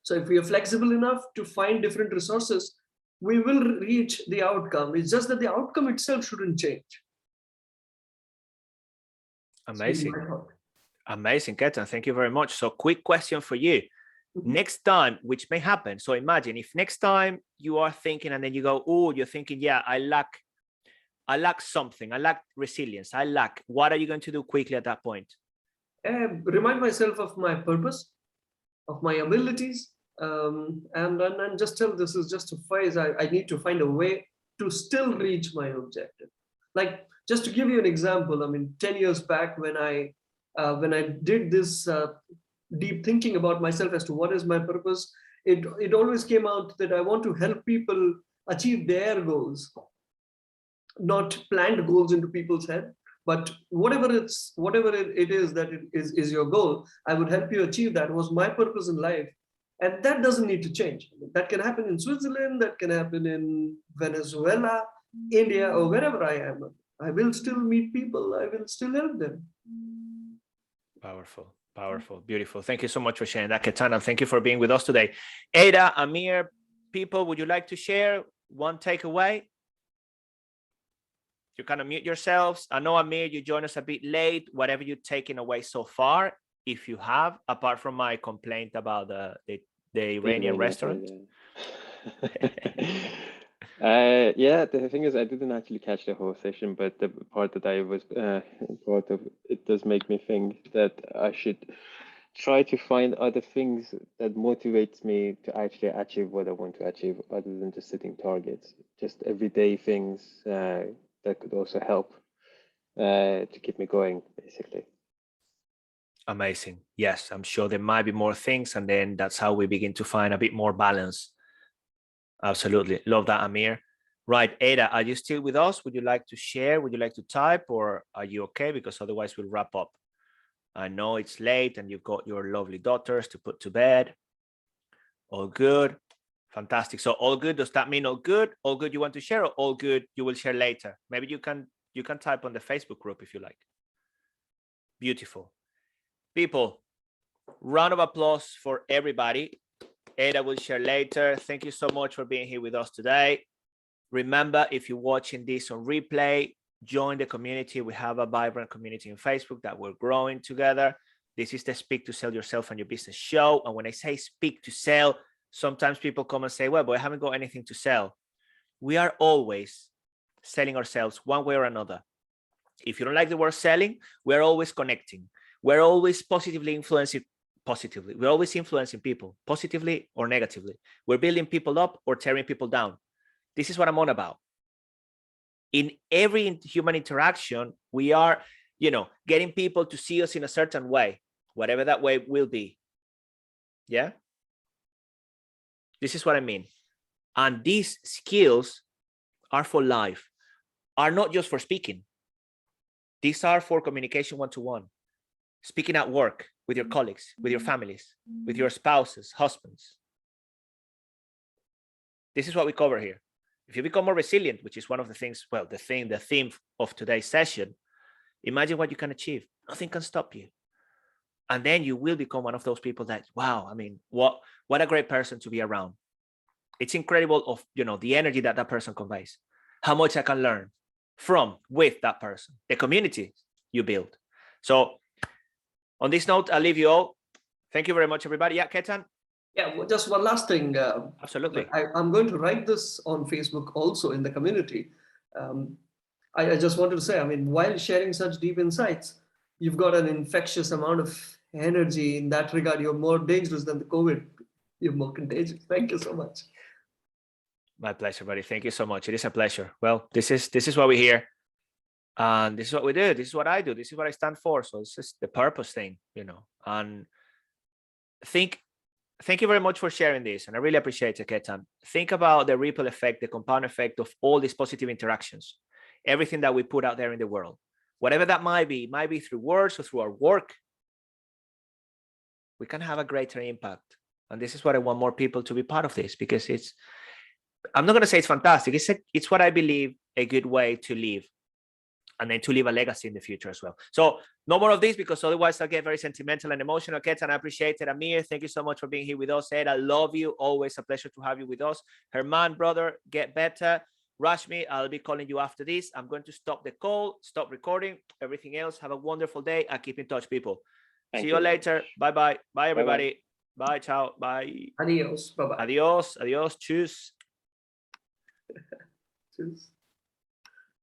So if we are flexible enough to find different resources, we will reach the outcome. It's just that the outcome itself shouldn't change. Amazing. Amazing, Ketan. Thank you very much. So quick question for you. Next time, which may happen. So imagine if next time you are thinking and then you go, oh, you're thinking, yeah, I lack something. I lack resilience. What are you going to do quickly at that point? Remind myself of my purpose, of my abilities, and just tell this is just a phase. I need to find a way to still reach my objective. Like, just to give you an example, I mean, 10 years back when I did this deep thinking about myself as to what is my purpose, it always came out that I want to help people achieve their goals, not planned goals into people's head, but whatever it is that is your goal, I would help you achieve that. It was my purpose in life. And that doesn't need to change. That can happen in Switzerland, that can happen in Venezuela, India, or wherever I am. I will still meet people, I will still help them. Powerful, beautiful. Thank you so much for sharing that, Ketan, and thank you for being with us today. Edda, Amir, people, would you like to share one takeaway? You kind of mute yourselves. I know, Amir, you joined us a bit late. Whatever you're taking away so far, if you have, apart from my complaint about the Iranian restaurant. Yeah, the thing is, I didn't actually catch the whole session, but the part that I was part of, it does make me think that I should try to find other things that motivates me to actually achieve what I want to achieve, other than just setting targets. Just everyday things, that could also help to keep me going, basically. Amazing. Yes, I'm sure there might be more things, and then that's how we begin to find a bit more balance. Absolutely. Love that, Amir. Right, Edda, are you still with us? Would you like to share? Would you like to type, or are you okay? Because otherwise we'll wrap up. I know it's late and you've got your lovely daughters to put to bed. All good. Fantastic. So all good, does that mean all good? All good you want to share, or all good you will share later? Maybe you can type on the Facebook group if you like. Beautiful. People, round of applause for everybody. Edda will share later. Thank you so much for being here with us today. Remember, if you're watching this on replay, join the community. We have a vibrant community on Facebook that we're growing together. This is the Speak to Sell Yourself and Your Business show. And when I say speak to sell, sometimes people come and say, well, but I haven't got anything to sell. We are always selling ourselves one way or another. If you don't like the word selling, we're always connecting. We're always positively influencing. We're always influencing people, positively or negatively. We're building people up or tearing people down. This is what I'm on about. In every human interaction, we are, getting people to see us in a certain way, whatever that way will be. Yeah. This is what I mean. And these skills are for life, are not just for speaking. These are for communication one-to-one, speaking at work, with your colleagues, with your families, with your spouses, husbands. This is what we cover here. If you become more resilient, which is one of the things, well, the theme of today's session, imagine what you can achieve. Nothing can stop you. And then you will become one of those people that, wow, I mean, what a great person to be around. It's incredible of, the energy that that person conveys, how much I can learn with that person, the community you build. So on this note, I'll leave you all. Thank you very much, everybody. Yeah, Ketan? Yeah, well, just one last thing. Absolutely. I'm going to write this on Facebook also in the community. I just wanted to say, I mean, while sharing such deep insights, you've got an infectious amount of energy in that regard. You're more dangerous than the COVID. You're more contagious. Thank you so much. My pleasure, buddy. Thank you so much. It is a pleasure. Well, this is what we hear. And this is what we do. This is what I do. This is what I stand for. So it's just the purpose thing, and thank you very much for sharing this. And I really appreciate it, Ketan. Think about the ripple effect, the compound effect of all these positive interactions, everything that we put out there in the world, whatever that might be through words or through our work, we can have a greater impact. And this is what I want more people to be part of this, because I'm not going to say it's fantastic. It's what I believe a good way to live, and then to leave a legacy in the future as well. So no more of this, because otherwise I'll get very sentimental and emotional. Ketan, I appreciate it. Amir, thank you so much for being here with us. Ed, I love you. Always a pleasure to have you with us. Herman, brother, get better. Rashmi, I'll be calling you after this. I'm going to stop the call, stop recording, everything else. Have a wonderful day. I'll keep in touch, people. See you later. Bye-bye. Bye, everybody. Bye. Ciao. Bye. Adios. Bye-bye. Adios. Adios. Tschüss. Tschüss.